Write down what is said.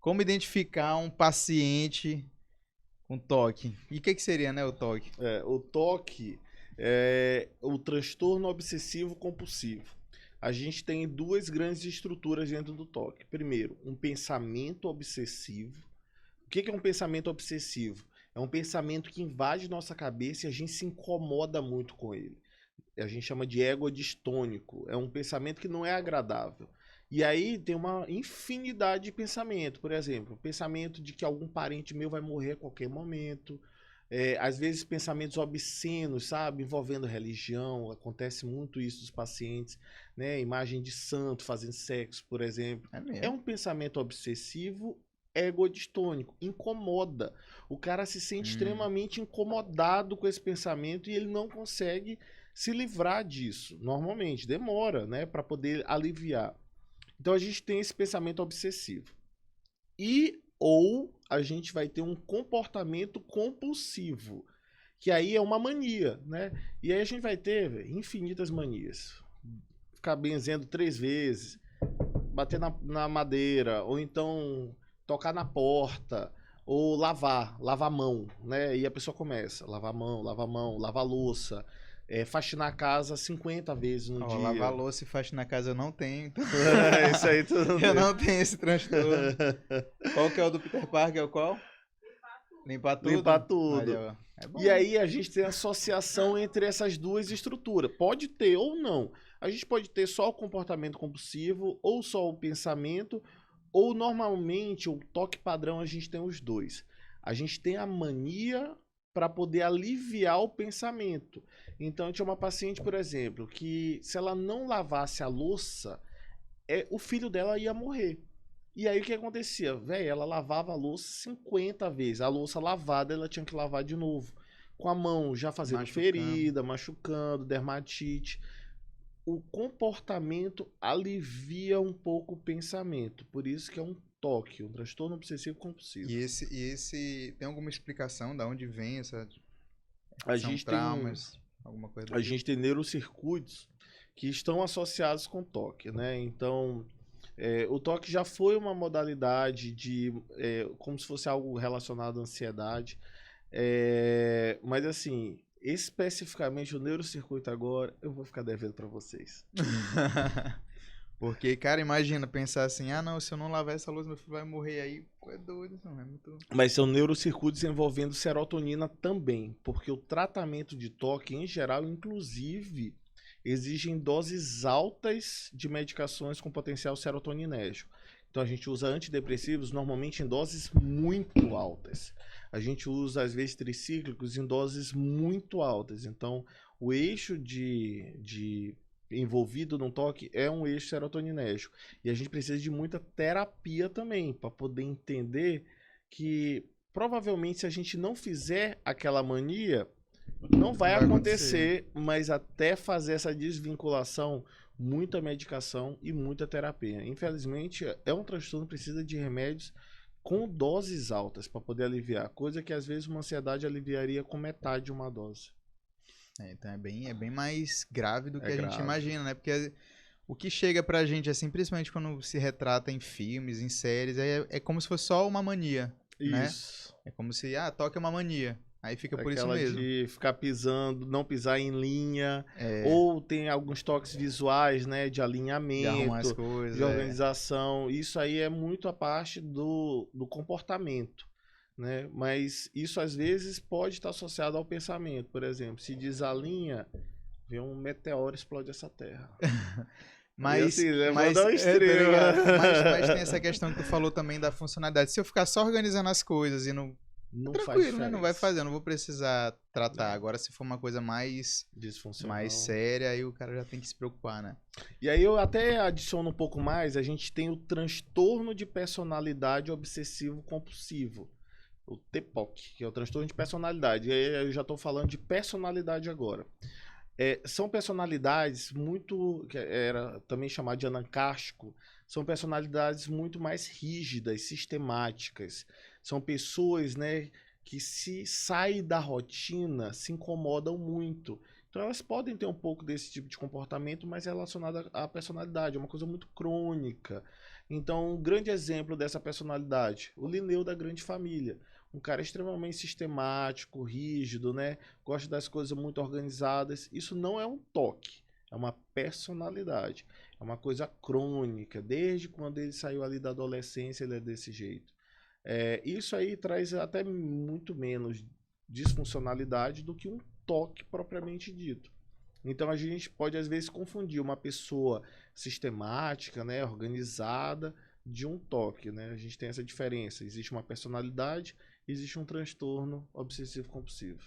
Como identificar um paciente com toque? E o que seria, né, o toque? O toque é o transtorno obsessivo compulsivo. A gente tem duas grandes estruturas dentro do toque. Primeiro, um pensamento obsessivo. O que é um pensamento obsessivo? É um pensamento que invade nossa cabeça e a gente se incomoda muito com ele. A gente chama de ego distônico. É um pensamento que não é agradável. E aí tem uma infinidade de pensamento. Por exemplo, o pensamento de que algum parente meu vai morrer a qualquer momento. Às vezes pensamentos obscenos, sabe? Envolvendo religião. Acontece muito isso dos pacientes. Né? Imagem de santo fazendo sexo, por exemplo. É É mesmo. um pensamento obsessivo egodistônico. Incomoda. O cara se sente extremamente incomodado com esse pensamento e ele não consegue se livrar disso. Normalmente, demora, né? Para poder aliviar. Então a gente tem esse pensamento obsessivo. Ou a gente vai ter um comportamento compulsivo, que aí é uma mania, né? E aí a gente vai ter infinitas manias. Ficar benzendo 3 vezes, bater na madeira, ou então tocar na porta, ou lavar a mão, né? E a pessoa começa, lavar a mão, lavar a louça, faxinar a casa 50 vezes no Ó, dia. lavar louça e faxina na casa eu não tenho. Então... Isso aí tudo eu bem. não tenho esse transtorno. Qual que é o do Peter Parker? É o qual? Limpar tudo? Limpar tudo. Olha, ó. É bom. E aí a gente tem associação entre essas duas estruturas. Pode ter ou não. A gente pode ter só o comportamento compulsivo, ou só o pensamento, ou normalmente o toque padrão a gente tem os dois. A gente tem a mania para poder aliviar o pensamento. Então, tinha uma paciente, por exemplo, que se ela não lavasse a louça, o filho dela ia morrer. E aí o que acontecia? Véi, ela lavava a louça 50 vezes. A louça lavada, ela tinha que lavar de novo. Com a mão já fazendo ferida, machucando, dermatite. O comportamento alivia um pouco o pensamento. Por isso que é um toque, um transtorno obsessivo compulsivo. E esse tem alguma explicação de onde vem essa... A São gente traumas, alguma coisa do a tipo? gente tem neurocircuitos que estão associados com toque, né? Então, o toque já foi uma modalidade de como se fosse algo relacionado à ansiedade. Mas assim, especificamente o neurocircuito agora, eu vou ficar devendo para vocês. Porque, cara, imagina pensar assim, ah não, se eu não lavar essa luz, meu filho vai morrer aí. Pô, é doido, não é muito... Mas são neurocircuitos envolvendo serotonina também, porque o tratamento de toque, em geral, inclusive, exigem doses altas de medicações com potencial serotoninérgico. Então a gente usa antidepressivos normalmente em doses muito altas. A gente usa, às vezes, tricíclicos em doses muito altas. Então, o eixo de envolvido no toque é um eixo serotoninérgico. E a gente precisa de muita terapia também, para poder entender que provavelmente se a gente não fizer aquela mania, não vai acontecer, mas até fazer essa desvinculação, muita medicação e muita terapia. Infelizmente, é um transtorno que precisa de remédios com doses altas para poder aliviar, coisa que às vezes uma ansiedade aliviaria com metade de uma dose. Então é bem mais grave do que a gente grave. imagina, né? Porque o que chega pra gente, assim, principalmente quando se retrata em filmes, em séries, é como se fosse só uma mania, né? Isso. É como se, toque é uma mania. Aí fica por isso Aquela mesmo. de ficar pisando, não pisar em linha, ou tem alguns toques visuais, né, de alinhamento, De arrumar as coisas, de organização. Isso aí é muito a parte do comportamento, né? Mas isso às vezes pode estar associado ao pensamento. Por exemplo, se desalinha, vem um meteoro e explode essa terra. Mas, assim, né? Vou mas, dar um extremo. mas tem essa questão que tu falou também da funcionalidade. Se eu ficar só organizando as coisas e não faz tranquilo, né? Não vai fazer, eu não vou precisar tratar. Não. Agora, se for uma coisa mais disfuncional, séria, aí o cara já tem que se preocupar, né? E aí eu até adiciono um pouco mais, a gente tem o transtorno de personalidade obsessivo compulsivo, o TPOC, que é o transtorno de personalidade. E aí eu já estou falando de personalidade agora. São personalidades muito, que era também chamado de anancástico, são personalidades muito mais rígidas, sistemáticas. São pessoas, né, que se saem da rotina, se incomodam muito. Então elas podem ter um pouco desse tipo de comportamento, mas relacionado à personalidade, é uma coisa muito crônica. Então, um grande exemplo dessa personalidade, o Linneu da Grande Família. Um cara extremamente sistemático, rígido, né? Gosta das coisas muito organizadas. Isso não é um toque, é uma personalidade. É uma coisa crônica. Desde quando ele saiu ali da adolescência, ele é desse jeito. Isso aí traz até muito menos disfuncionalidade do que um toque propriamente dito. Então a gente pode às vezes confundir uma pessoa sistemática, né, organizada, de um toque, né? A gente tem essa diferença. Existe uma personalidade, existe um transtorno obsessivo compulsivo.